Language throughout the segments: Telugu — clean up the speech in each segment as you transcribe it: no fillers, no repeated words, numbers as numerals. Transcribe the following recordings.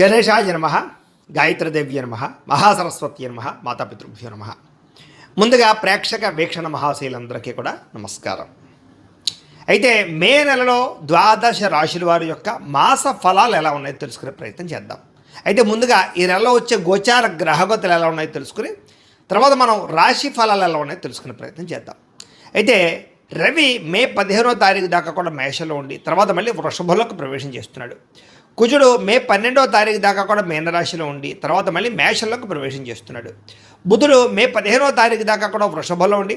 గణేశాయ నమః, గాయత్రీదేవ్య నమః, మహాసరస్వతి నమః, మాతాపితృభ్యో నమః. ముందుగా ప్రేక్షక వీక్షణ మహాశైలందరికీ కూడా నమస్కారం. అయితే మే నెలలో ద్వాదశ రాశుల వారి యొక్క మాస ఫలాలు ఎలా ఉన్నాయో తెలుసుకునే ప్రయత్నం చేద్దాం. అయితే ముందుగా ఈ నెలలో వచ్చే గోచార గ్రహగతులు ఎలా ఉన్నాయో తెలుసుకుని తర్వాత మనం రాశి ఫలాలు ఎలా ఉన్నాయో తెలుసుకునే ప్రయత్నం చేద్దాం. అయితే రవి మే 15వ తారీఖు దాకా కూడా మేషంలో ఉండి తర్వాత మళ్ళీ వృషభంలోకి ప్రవేశం చేస్తున్నాడు. కుజుడు మే 12వ తారీఖు దాకా కూడా మీనరాశిలో ఉండి తర్వాత మళ్ళీ మేషంలోకి ప్రవేశం చేస్తున్నాడు. బుధుడు మే 15వ తారీఖు దాకా కూడా వృషభంలో ఉండి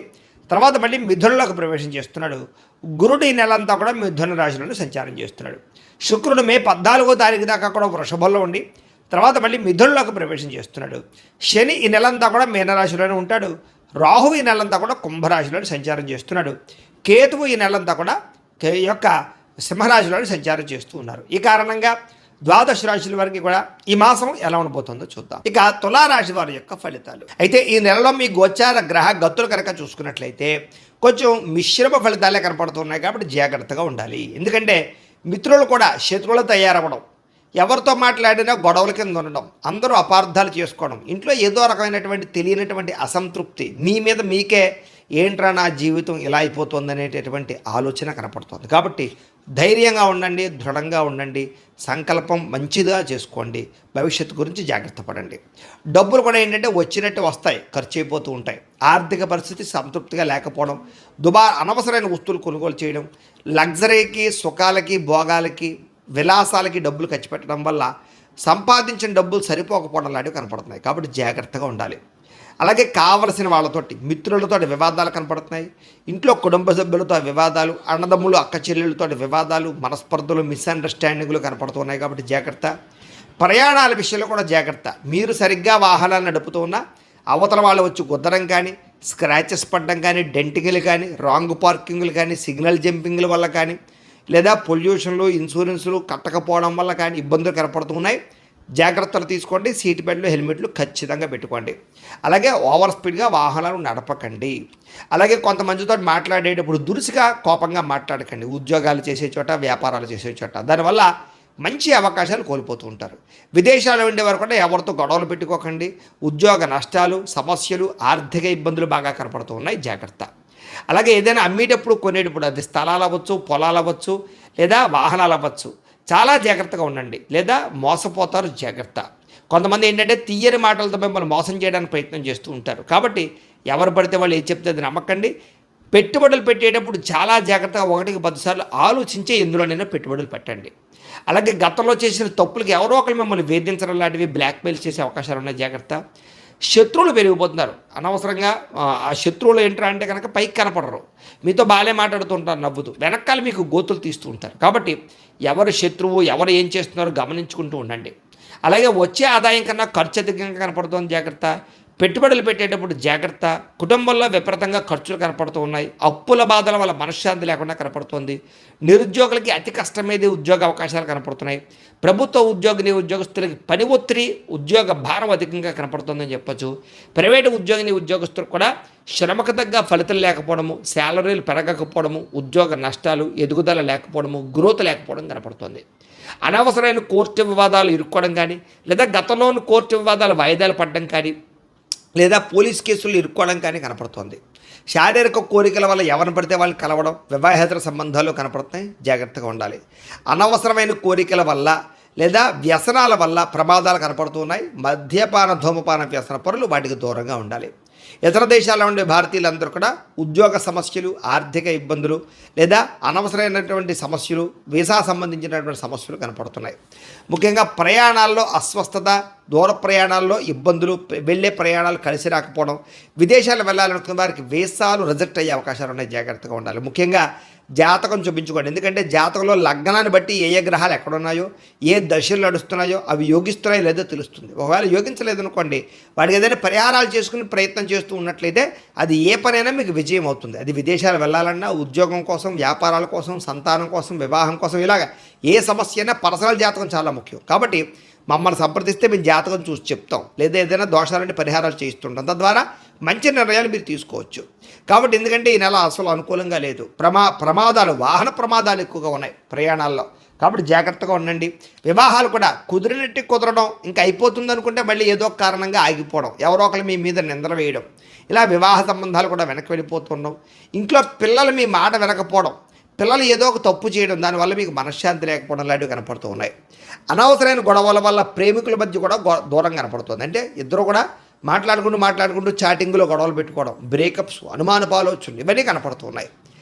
తర్వాత మళ్ళీ మిథునంలోకి ప్రవేశం చేస్తున్నాడు. గురుడు ఈ నెలంతా కూడా మిథున రాశిలోనే సంచారం చేస్తున్నాడు. శుక్రుడు మే 14వ తారీఖు దాకా కూడా వృషభంలో ఉండి తర్వాత మళ్ళీ మిథునంలోకి ప్రవేశం చేస్తున్నాడు. శని ఈ నెలంతా కూడా మీనరాశిలోనే ఉంటాడు. రాహువు ఈ నెలంతా కూడా కుంభరాశిలోనే సంచారం చేస్తున్నాడు. కేతువు ఈ నెలంతా కూడా యొక్క సింహరాశిలోని సంచారం చేస్తూ ఉన్నారు. ఈ కారణంగా ద్వాదశ రాశుల వారికి కూడా ఈ మాసం ఎలా ఉండబోతుందో చూద్దాం. ఇక తులారాశి వారి యొక్క ఫలితాలు. అయితే ఈ నెలలో మీ గోచార గ్రహ గతులు కనుక చూసుకున్నట్లయితే కొంచెం మిశ్రమ ఫలితాలే కనపడుతున్నాయి కాబట్టి జాగ్రత్తగా ఉండాలి. ఎందుకంటే మిత్రులు కూడా శత్రువులు తయారవ్వడం, ఎవరితో మాట్లాడినా గొడవల కింద ఉండడం, అందరూ అపార్థాలు చేసుకోవడం, ఇంట్లో ఏదో రకమైనటువంటి తెలియనటువంటి అసంతృప్తి, మీ మీద మీకే ఏంట్రా నా జీవితం ఇలా అయిపోతుంది అనేటటువంటి ఆలోచన కనపడుతుంది. కాబట్టి ధైర్యంగా ఉండండి, దృఢంగా ఉండండి, సంకల్పం మంచిగా చేసుకోండి, భవిష్యత్తు గురించి జాగ్రత్త పడండి. డబ్బులు కూడా ఏంటంటే వచ్చినట్టు వస్తాయి, ఖర్చు అయిపోతూ ఉంటాయి. ఆర్థిక పరిస్థితి సంతృప్తిగా లేకపోవడం, అనవసరమైన వస్తువులు కొనుగోలు చేయడం, లగ్జరీకి, సుఖాలకి, భోగాలకి, విలాసాలకి డబ్బులు ఖర్చు పెట్టడం వల్ల సంపాదించిన డబ్బులు సరిపోకపోవడం లాంటివి కనపడుతున్నాయి. కాబట్టి జాగ్రత్తగా ఉండాలి. అలాగే కావలసిన వాళ్ళతోటి, మిత్రులతో వివాదాలు కనపడుతున్నాయి. ఇంట్లో కుటుంబ సభ్యులతో వివాదాలు, అన్నదమ్ములు అక్క చెల్లెళ్ళతో వివాదాలు, మనస్పర్ధలు, మిస్అండర్స్టాండింగ్లు కనపడుతున్నాయి. కాబట్టి జాగ్రత్త. ప్రయాణాల విషయంలో కూడా జాగ్రత్త. మీరు సరిగ్గా వాహనాలు నడుపుతూ ఉన్నా అవతల వాళ్ళు వచ్చి గుద్దడం కానీ, స్క్రాచెస్ పడడం కానీ, డెంటింగ్లు కానీ, రాంగ్ పార్కింగ్లు కానీ, సిగ్నల్ జంపింగ్ల వల్ల కానీ, లేదా పొల్యూషన్లు, ఇన్సూరెన్సులు కట్టకపోవడం వల్ల కానీ ఇబ్బందులు కనపడుతున్నాయి. జాగ్రత్తలు తీసుకోండి. సీట్ బెల్ట్లు, హెల్మెట్లు ఖచ్చితంగా పెట్టుకోండి. అలాగే ఓవర్ స్పీడ్గా వాహనాలు నడపకండి. అలాగే కొంతమందితో మాట్లాడేటప్పుడు దురుసుగా, కోపంగా మాట్లాడకండి. ఉద్యోగాలు చేసే చోట, వ్యాపారాలు చేసే చోట దానివల్ల మంచి అవకాశాలు కోల్పోతూ ఉంటారు. విదేశాల్లో ఉండేవారు కూడా ఎవరితో గొడవలు పెట్టుకోకండి. ఉద్యోగ నష్టాలు, సమస్యలు, ఆర్థిక ఇబ్బందులు బాగా కనపడుతూ ఉన్నాయి. జాగ్రత్త. అలాగే ఏదైనా అమ్మేటప్పుడు, కొనేటప్పుడు, అది స్థలాలు అవ్వచ్చు, పొలాలు అవ్వచ్చు, లేదా వాహనాలు అవ్వచ్చు, చాలా జాగ్రత్తగా ఉండండి, లేదా మోసపోతారు. జాగ్రత్త. కొంతమంది ఏంటంటే తీయని మాటలతో మిమ్మల్ని మోసం చేయడానికి ప్రయత్నం చేస్తూ ఉంటారు. కాబట్టి ఎవరు పడితే వాళ్ళు ఏం చెప్తే అది నమ్మకండి. పెట్టుబడులు పెట్టేటప్పుడు చాలా జాగ్రత్తగా 1కి 10 సార్లు ఆలోచించే ఎందులోనైనా పెట్టుబడులు పెట్టండి. అలాగే గతంలో చేసిన తప్పులకి ఎవరో ఒకరు మిమ్మల్ని వేధించడం లాంటివి, బ్లాక్మెయిల్ చేసే అవకాశాలు ఉన్నాయి. జాగ్రత్త. శత్రువులు పెరిగిపోతున్నారు అనవసరంగా. ఆ శత్రువులు ఏంట్రా అంటే కనుక పైకి కనపడరు, మీతో బాగానే మాట్లాడుతుంటారు నవ్వుతూ, వెనకాల మీకు గోతులు తీస్తూ ఉంటారు. కాబట్టి ఎవరు శత్రువు, ఎవరు ఏం చేస్తున్నారో గమనించుకుంటూ ఉండండి. అలాగే వచ్చే ఆదాయం కన్నా ఖర్చు అధికంగా కనపడుతుంది. జాగ్రత్త. పెట్టుబడులు పెట్టేటప్పుడు జాగ్రత్త. కుటుంబంలో విపరీతంగా ఖర్చులు కనపడుతూ ఉన్నాయి. అప్పుల బాధల వల్ల మనశ్శాంతి లేకుండా కనపడుతుంది. నిరుద్యోగులకి అతి కష్టమేది ఉద్యోగ అవకాశాలు కనపడుతున్నాయి. ప్రభుత్వ ఉద్యోగస్తులకి పని ఒత్తిడి, ఉద్యోగ భారం అధికంగా కనపడుతుందని చెప్పొచ్చు. ప్రైవేటు ఉద్యోగస్తులకు కూడా శ్రమకు తగ్గ ఫలితం లేకపోవడము, శాలరీలు పెరగకపోవడము, ఉద్యోగ నష్టాలు, ఎదుగుదల లేకపోవడము, గ్రోత్ లేకపోవడం కనపడుతుంది. అనవసరమైన కోర్టు వివాదాలు ఇరుక్కోవడం కానీ, లేదా గతంలోని కోర్టు వివాదాలు వాయిదాలు పడడం కానీ, లేదా పోలీస్ కేసులు ఇరుక్కోవడం కానీ కనపడుతుంది. శారీరక కోరికల వల్ల ఎవరిని పడితే వాళ్ళు కలవడం, వివాహేతర సంబంధాలు కనపడుతున్నాయి. జాగ్రత్తగా ఉండాలి. అనవసరమైన కోరికల వల్ల లేదా వ్యసనాల వల్ల ప్రమాదాలు కనపడుతున్నాయి. మద్యపాన, ధూమపాన వ్యసన పరులు వాటికి దూరంగా ఉండాలి. ఇతర దేశాల్లో ఉండే భారతీయులందరూ కూడా ఉద్యోగ సమస్యలు, ఆర్థిక ఇబ్బందులు, లేదా అనవసరమైనటువంటి సమస్యలు, వీసా సంబంధించినటువంటి సమస్యలు కనపడుతున్నాయి. ముఖ్యంగా ప్రయాణాల్లో అస్వస్థత, దూర ప్రయాణాల్లో ఇబ్బందులు, వెళ్ళే ప్రయాణాలు కలిసి రాకపోవడం, విదేశాలు వెళ్ళాలనుకున్న వారికి వీసాలు రిజెక్ట్ అయ్యే అవకాశాలు ఉన్నాయి. జాగ్రత్తగా ఉండాలి. ముఖ్యంగా జాతకం చూపించుకోండి. ఎందుకంటే జాతకంలో లగ్నాన్ని బట్టి ఏ ఏ గ్రహాలు ఎక్కడున్నాయో, ఏ దశలు నడుస్తున్నాయో అవి యోగిస్తున్నాయో లేదో తెలుస్తుంది. ఒకవేళ యోగించలేదనుకోండి, వాడికి ఏదైనా పరిహారాలు చేసుకుని ప్రయత్నం చేస్తూ ఉన్నట్లయితే అది ఏ పనైనా మీకు విజయం అవుతుంది. అది విదేశాలు వెళ్ళాలన్నా, ఉద్యోగం కోసం, వ్యాపారాల కోసం, సంతానం కోసం, వివాహం కోసం, ఇలాగ ఏ సమస్య అయినా పర్సనల్ జాతకం చాలా ముఖ్యం. కాబట్టి మమ్మల్ని సంప్రదిస్తే మేము జాతకం చూసి చెప్తాం, లేదా ఏదైనా దోషాలంటే పరిహారాలు చేయిస్తుంటాం. తద్వారా మంచి నిర్ణయాలు మీరు తీసుకోవచ్చు. కాబట్టి ఎందుకంటే ఈ నెల అసలు అనుకూలంగా లేదు. ప్రమాదాలు, వాహన ప్రమాదాలు ఎక్కువగా ఉన్నాయి ప్రయాణాల్లో. కాబట్టి జాగ్రత్తగా ఉండండి. వివాహాలు కూడా కుదిరినట్టు కుదరడం, ఇంకా అయిపోతుంది అనుకుంటే మళ్ళీ ఏదో ఒక కారణంగా ఆగిపోవడం, ఎవరో ఒకరు మీ మీద నిందలు వేయడం, ఇలా వివాహ సంబంధాలు కూడా వెనక్కి వెళ్ళిపోతుండడం. ఇంట్లో పిల్లలు మీ మాట వినకపోవడం, పిల్లలు ఏదో ఒక తప్పు చేయడం, దానివల్ల మీకు మనశ్శాంతి లేకపోవడం లాంటివి కనపడుతూ ఉన్నాయి. అనవసరమైన గొడవల వల్ల ప్రేమికుల మధ్య కూడా దూరం కనపడుతుంది. అంటే ఇద్దరు కూడా మాట్లాడుకుంటూ చాటింగ్లో గొడవలు పెట్టుకోవడం, బ్రేకప్స్, అనుమానపు ఆలోచనలు ఇవన్నీ కనపడుతూ ఉన్నాయి.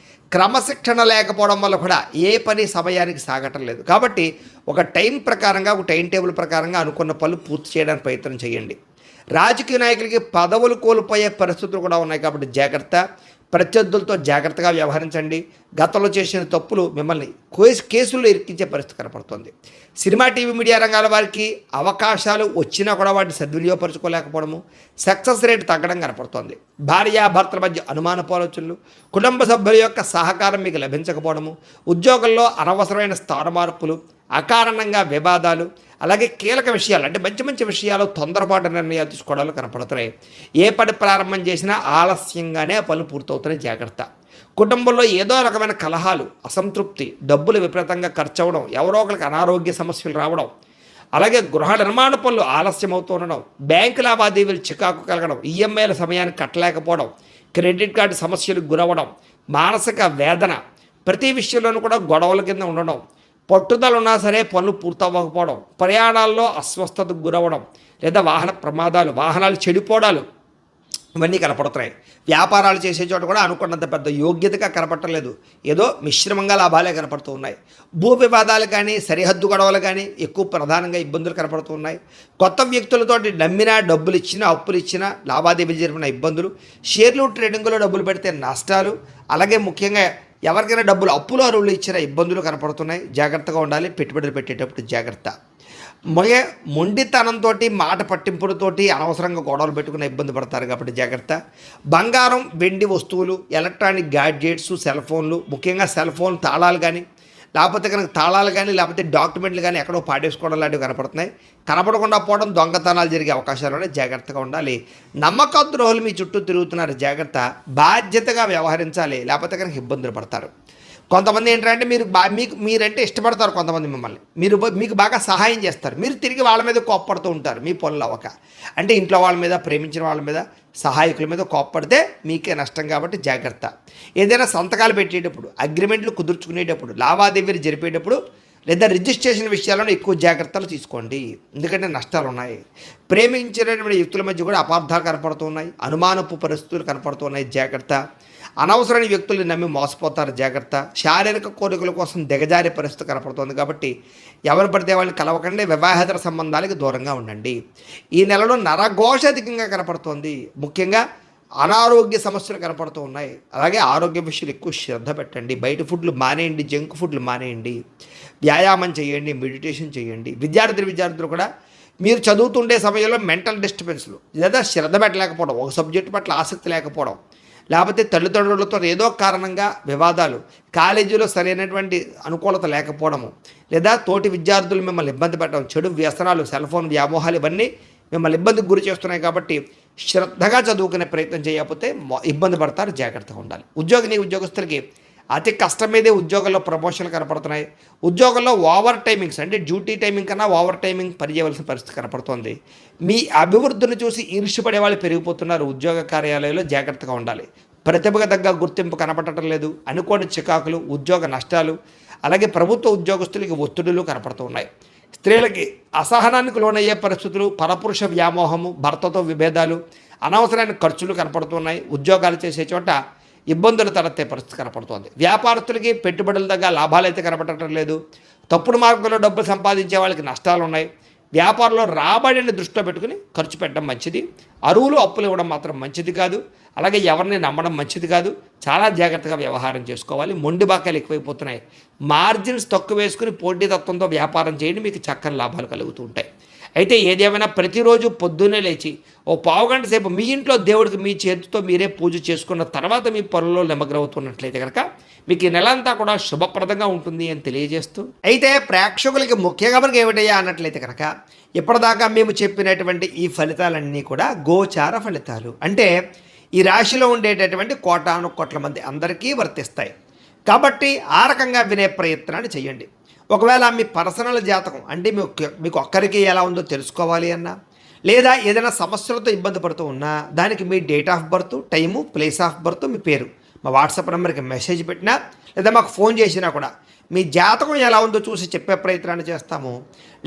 క్రమశిక్షణ లేకపోవడం వల్ల కూడా ఏ పని సమయానికి సాగటం లేదు. కాబట్టి ఒక టైం ప్రకారంగా, ఒక టైం టేబుల్ ప్రకారంగా అనుకున్న పనులు పూర్తి చేయడానికి ప్రయత్నం చేయండి. రాజకీయ నాయకులకి పదవులు కోల్పోయే పరిస్థితులు కూడా ఉన్నాయి. కాబట్టి జాగ్రత్త. ప్రత్యర్థులతో జాగ్రత్తగా వ్యవహరించండి. గతంలో చేసిన తప్పులు మిమ్మల్ని కేసుల్లో ఇరికించే పరిస్థితి కనపడుతుంది. సినిమా, టీవీ, మీడియా రంగాల వారికి అవకాశాలు వచ్చినా కూడా వాటిని సద్వినియోగపరచుకోలేకపోవడము, సక్సెస్ రేట్ తగ్గడం కనపడుతోంది. భార్యాభర్తల మధ్య అనుమానపు ఆలోచనలు, కుటుంబ సభ్యుల యొక్క సహకారం మీకు లభించకపోవడము, ఉద్యోగంలో అనవసరమైన స్థాన మార్పులు, అకారణంగా వివాదాలు, అలాగే కీలక విషయాలు అంటే మంచి విషయాలు తొందరపాటు నిర్ణయాలు తీసుకోవడాలు కనపడుతున్నాయి. ఏ పని ప్రారంభం చేసినా ఆలస్యంగానే పనులు పూర్తవుతున్నాయి. జాగ్రత్త. కుటుంబంలో ఏదో రకమైన కలహాలు, అసంతృప్తి, డబ్బులు విపరీతంగా ఖర్చు అవ్వడం, ఎవరో ఒకరికి అనారోగ్య సమస్యలు రావడం, అలాగే గృహ నిర్మాణ పనులు ఆలస్యం అవుతూ ఉండడం, బ్యాంకు లావాదేవీలు చికాకు కలగడం, ఈఎంఐల సమయానికి కట్టలేకపోవడం, క్రెడిట్ కార్డు సమస్యలకు గురవడం, మానసిక వేదన, ప్రతి విషయంలోనూ కూడా గొడవల కింద ఉండడం, పట్టుదల ఉన్నా సరే పనులు పూర్తవ్వకపోవడం, ప్రయాణాల్లో అస్వస్థతకు గురవడం, లేదా వాహన ప్రమాదాలు, వాహనాలు చెడిపోవడాలు ఇవన్నీ కనపడుతున్నాయి. వ్యాపారాలు చేసే చోట కూడా అనుకున్నంత పెద్ద యోగ్యతగా కనపడలేదు. ఏదో మిశ్రమంగా లాభాలే కనపడుతూ ఉన్నాయి. భూ వివాదాలు కానీ, సరిహద్దు గొడవలు కానీ ఎక్కువ ప్రధానంగా ఇబ్బందులు కనపడుతూ ఉన్నాయి. కొత్త వ్యక్తులతోటి నమ్మినా, డబ్బులు ఇచ్చినా, అప్పులు ఇచ్చినా, లావాదేవీలు జరిపిన ఇబ్బందులు, షేర్లు ట్రేడింగ్లో డబ్బులు పెడితే నష్టాలు, అలాగే ముఖ్యంగా ఎవరికైనా డబ్బులు అప్పులు అరువులు ఇచ్చిన ఇబ్బందులు కనపడుతున్నాయి. జాగ్రత్తగా ఉండాలి. పెట్టుబడులు పెట్టేటప్పుడు జాగ్రత్త. మొండితనంతో, మాట పట్టింపులతోటి అనవసరంగా గొడవలు పెట్టుకుని ఇబ్బంది పడతారు. కాబట్టి జాగ్రత్త. బంగారం, వెండి వస్తువులు, ఎలక్ట్రానిక్ గ్యాడ్జెట్స్, సెల్ ఫోన్లు, ముఖ్యంగా సెల్ ఫోన్ తాళాలు కానీ, లేకపోతే కనుక తాళాలు కానీ, లేకపోతే డాక్యుమెంట్లు కానీ ఎక్కడో పాడేసుకోవడం లాంటివి కనపడుతున్నాయి. కనపడకుండా పోవడం, దొంగతనాలు జరిగే అవకాశాలు ఉన్నాయి. జాగ్రత్తగా ఉండాలి. నమ్మక ద్రోహులు మీ చుట్టూ తిరుగుతున్నారు. జాగ్రత్త. బాధ్యతగా వ్యవహరించాలి, లేకపోతే కనుక ఇబ్బందులు పడతారు. కొంతమంది ఏంటంటే మీరంటే ఇష్టపడతారు. కొంతమంది మీకు బాగా సహాయం చేస్తారు. మీరు తిరిగి వాళ్ళ మీద కోప్పడుతూ ఉంటారు. మీ పనులు అవ్వక, అంటే ఇంట్లో వాళ్ళ మీద, ప్రేమించిన వాళ్ళ మీద, సహాయకుల మీద కోప్పడితే మీకే నష్టం. కాబట్టి జాగ్రత్త. ఏదైనా సంతకాలు పెట్టేటప్పుడు, అగ్రిమెంట్లు కుదుర్చుకునేటప్పుడు, లావాదేవీలు జరిపేటప్పుడు, లేదా రిజిస్ట్రేషన్ విషయాలను ఎక్కువ జాగ్రత్తలు తీసుకోండి. ఎందుకంటే నష్టాలు ఉన్నాయి. ప్రేమించినటువంటి వ్యక్తుల మధ్య కూడా అపార్థాలు కనపడుతూ ఉన్నాయి. అనుమానపు పరిస్థితులు కనపడుతూ ఉన్నాయి. జాగ్రత్త. అనవసరమైన వ్యక్తుల్ని నమ్మి మోసపోతారు. జాగ్రత్త. శారీరక కోరికల కోసం దిగజారే పరిస్థితి కనపడుతుంది. కాబట్టి ఎవరు పడితే వాళ్ళని కలవకండి. వివాహేతర సంబంధాలకు దూరంగా ఉండండి. ఈ నెలలో నరఘోష అధికంగా కనపడుతోంది. ముఖ్యంగా అనారోగ్య సమస్యలు కనపడుతూ ఉన్నాయి. అలాగే ఆరోగ్య విషయాలు ఎక్కువ శ్రద్ధ పెట్టండి. బయట ఫుడ్లు మానేయండి, జంక్ ఫుడ్లు మానేయండి, వ్యాయామం చేయండి, మెడిటేషన్ చేయండి. విద్యార్థులు కూడా మీరు చదువుతుండే సమయంలో మెంటల్ డిస్టర్బెన్స్లు, లేదా శ్రద్ధ పెట్టలేకపోవడం, ఒక సబ్జెక్టు పట్ల ఆసక్తి లేకపోవడం, లేకపోతే తల్లిదండ్రులతో ఏదో కారణంగా వివాదాలు, కాలేజీలో సరైనటువంటి అనుకూలత లేకపోవడము, లేదా తోటి విద్యార్థులు మిమ్మల్ని ఇబ్బంది పెట్టడం, చెడు వ్యసనాలు, సెల్ ఫోన్ వ్యామోహాలు ఇవన్నీ మిమ్మల్ని ఇబ్బందికి గురి చేస్తున్నాయి. కాబట్టి శ్రద్ధగా చదువుకునే ప్రయత్నం చేయకపోతే ఇబ్బంది పడతారు. జాగ్రత్తగా ఉండాలి. ఉద్యోగస్తులకి అతి కష్టం మీదే ఉద్యోగంలో ప్రమోషన్లు కనపడుతున్నాయి. ఉద్యోగంలో ఓవర్ టైమింగ్స్, అంటే డ్యూటీ టైమింగ్ కన్నా ఓవర్ టైమింగ్ పనిచేయవలసిన పరిస్థితి కనపడుతోంది. మీ అభివృద్ధిని చూసి ఈర్ష్యపడే వాళ్ళు పెరిగిపోతున్నారు. ఉద్యోగ కార్యాలయంలో జాగ్రత్తగా ఉండాలి. ప్రతిభకు తగ్గ గుర్తింపు కనపడటం లేదు. అనుకోని చికాకులు, ఉద్యోగ నష్టాలు, అలాగే ప్రభుత్వ ఉద్యోగస్తులకి ఒత్తిడులు కనపడుతూ ఉన్నాయి. స్త్రీలకి అసహనానికి లోనయ్యే పరిస్థితులు, పరపురుష వ్యామోహము, భర్తతో విభేదాలు, అనవసరమైన ఖర్చులు కనపడుతున్నాయి. ఉద్యోగాలు చేసే చోట ఇబ్బందులు తలెత్తే పరిస్థితి కనపడుతోంది. వ్యాపారస్తులకి పెట్టుబడుల దగ్గర లాభాలు అయితే కనపడటం లేదు. తప్పుడు మార్గంలో డబ్బు సంపాదించే వాళ్ళకి నష్టాలు ఉన్నాయి. వ్యాపారంలో రాబడిని దృష్టిలో పెట్టుకుని ఖర్చు పెట్టడం మంచిది. అరువులు అప్పులు ఇవ్వడం మాత్రం మంచిది కాదు. అలాగే ఎవరిని నమ్మడం మంచిది కాదు. చాలా జాగ్రత్తగా వ్యవహారం చేసుకోవాలి. మొండి బాకాలు ఎక్కువైపోతున్నాయి. మార్జిన్స్ తక్కువ వేసుకుని పోటీతత్వంతో వ్యాపారం చేయండి. మీకు చక్కని లాభాలు కలుగుతూ ఉంటాయి. అయితే ఏదేమైనా ప్రతిరోజు పొద్దున్నే లేచి ఓ పావుగంట సేపు మీ ఇంట్లో దేవుడికి మీ చేతితో మీరే పూజ చేసుకున్న తర్వాత మీ పనుల్లో నిమగ్నమవుతున్నట్లయితే కనుక మీకు ఈ నెల అంతా కూడా శుభప్రదంగా ఉంటుంది అని తెలియజేస్తూ, అయితే ప్రేక్షకులకి ముఖ్యంగా మనకి ఏమిటయ్యా అన్నట్లయితే కనుక ఇప్పటిదాకా మేము చెప్పినటువంటి ఈ ఫలితాలన్నీ కూడా గోచార ఫలితాలు. అంటే ఈ రాశిలో ఉండేటటువంటి కోటాను కోట్ల మంది అందరికీ వర్తిస్తాయి. కాబట్టి ఆ రకంగా వినే ప్రయత్నాన్ని చేయండి. ఒకవేళ మీ పర్సనల్ జాతకం అంటే మీకు ఒక్కరికి ఎలా ఉందో తెలుసుకోవాలి అన్నా, లేదా ఏదైనా సమస్యలతో ఇబ్బంది పడుతూ ఉన్నా దానికి మీ date of birth, time, place of birth, మీ పేరు మా వాట్సాప్ నెంబర్కి మెసేజ్ పెట్టినా లేదా మాకు ఫోన్ చేసినా కూడా మీ జాతకం ఎలా ఉందో చూసి చెప్పే ప్రయత్నాన్ని చేస్తాము.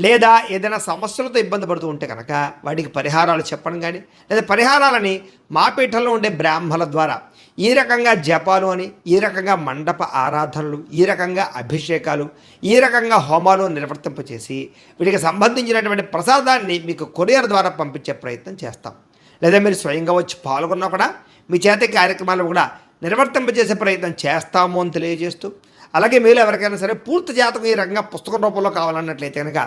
లేదా ఏదైనా సమస్యలతో ఇబ్బంది పడుతూ ఉంటే కనుక వాటికి పరిహారాలు చెప్పడం కానీ, లేదా పరిహారాలని మా పీఠంలో ఉండే బ్రాహ్మణుల ద్వారా ఈ రకంగా జపాలు అని, ఈ రకంగా మండప ఆరాధనలు, ఈ రకంగా అభిషేకాలు, ఈ రకంగా హోమాలు నిర్వర్తింపచేసి వీటికి సంబంధించినటువంటి ప్రసాదాన్ని మీకు కొరియర్ ద్వారా పంపించే ప్రయత్నం చేస్తాం. లేదా మీరు స్వయంగా వచ్చి పాల్గొన్నా కూడా మీ చేతి కార్యక్రమాలు కూడా నిర్వర్తింపజేసే ప్రయత్నం చేస్తాము అని తెలియజేస్తూ, అలాగే మీరు ఎవరికైనా సరే పూర్తి జాతకం ఈ రకంగా పుస్తకం రూపంలో కావాలన్నట్లయితే కనుక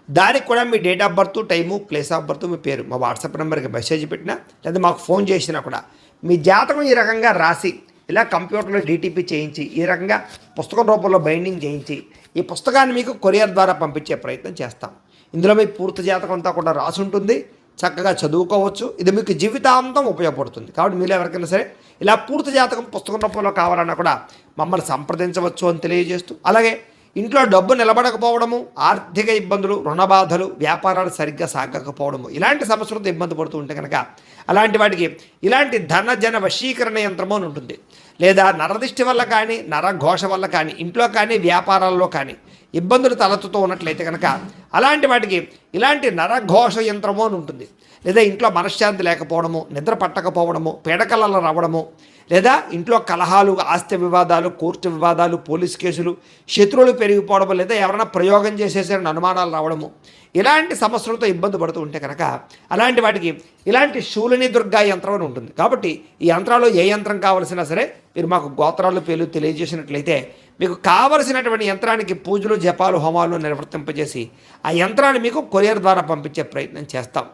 దానికి కూడా మీ date of birth, time, place of birth, మీ పేరు మా వాట్సాప్ నెంబర్కి మెసేజ్ పెట్టినా లేదా మాకు ఫోన్ చేసినా కూడా మీ జాతకం ఈ రకంగా రాసి ఇలా కంప్యూటర్లో డీటీపీ చేయించి ఈ రకంగా పుస్తకం రూపంలో బైండింగ్ చేయించి ఈ పుస్తకాన్ని మీకు కొరియర్ ద్వారా పంపించే ప్రయత్నం చేస్తాం. ఇందులో మీ పూర్తి జాతకం అంతా కూడా రాసి ఉంటుంది, చక్కగా చదువుకోవచ్చు. ఇది మీకు జీవితాంతం ఉపయోగపడుతుంది. కాబట్టి మీరు ఎవరికైనా సరే ఇలా పూర్తి జాతకం పుస్తకం రూపంలో కావాలన్నా కూడా మమ్మల్ని సంప్రదించవచ్చు అని తెలియజేస్తూ, అలాగే ఇంట్లో డబ్బు నిలబడకపోవడము, ఆర్థిక ఇబ్బందులు, రుణ బాధలు, వ్యాపారాలు సరిగ్గా సాగకపోవడము, ఇలాంటి సమస్యలతో ఇబ్బంది పడుతూ ఉంటే కనుక అలాంటి వాటికి ఇలాంటి ధనజన వశీకరణ యంత్రము అని ఉంటుంది. లేదా నరదిష్టి వల్ల కానీ, నరఘోష వల్ల కానీ, ఇంట్లో కానీ వ్యాపారాల్లో కానీ ఇబ్బందులు తలెత్తుతూ ఉన్నట్లయితే కనుక అలాంటి వాటికి ఇలాంటి నరఘోష యంత్రము అని ఉంటుంది. లేదా ఇంట్లో మనశ్శాంతి లేకపోవడము, నిద్ర పట్టకపోవడము, పీడకలలు రావడము, లేదా ఇంట్లో కలహాలు, ఆస్తి వివాదాలు, కోర్టు వివాదాలు, పోలీస్ కేసులు, శత్రువులు పెరిగిపోవడము, లేదా ఎవరైనా ప్రయోగం చేసేసరికి అనుమానాలు రావడము, ఇలాంటి సమస్యలతో ఇబ్బంది పడుతూ ఉంటే కనుక అలాంటి వాటికి ఇలాంటి శూలిని దుర్గా యంత్రం అని ఉంటుంది. కాబట్టి ఈ యంత్రాలు ఏ యంత్రం కావలసినా సరే మీరు మాకు గోత్రాలు పేర్లు తెలియజేసినట్లయితే మీకు కావలసినటువంటి యంత్రానికి పూజలు, జపాలు, హోమాలు నిర్వర్తింపజేసి ఆ యంత్రాన్ని మీకు కొరియర్ ద్వారా పంపించే ప్రయత్నం చేస్తాం.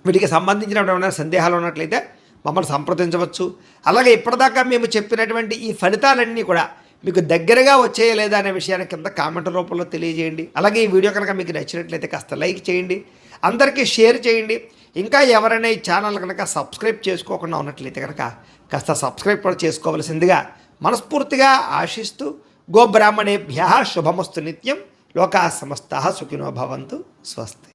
వీటికి సంబంధించినటువంటి సందేహాలు ఉన్నట్లయితే మమ్మల్ని సంప్రదించవచ్చు. అలాగే ఇప్పటిదాకా మేము చెప్పినటువంటి ఈ ఫలితాలన్నీ కూడా మీకు దగ్గరగా వచ్చేయలేదా అనే విషయాన్ని కింద కామెంట్ రూపంలో తెలియజేయండి. అలాగే ఈ వీడియో కనుక మీకు నచ్చినట్లయితే కాస్త లైక్ చేయండి, అందరికీ షేర్ చేయండి. ఇంకా ఎవరైనా ఈ ఛానల్ కనుక సబ్స్క్రైబ్ చేసుకోకుండా ఉన్నట్లయితే కనుక కాస్త సబ్స్క్రైబ్ కూడా చేసుకోవాల్సిందిగా మనస్ఫూర్తిగా ఆశిస్తూ, గోబ్రాహ్మణేభ్యః శుభమస్తు నిత్యం, లోకాః సమస్తాః సుఖినో భవంతు, స్వస్తి.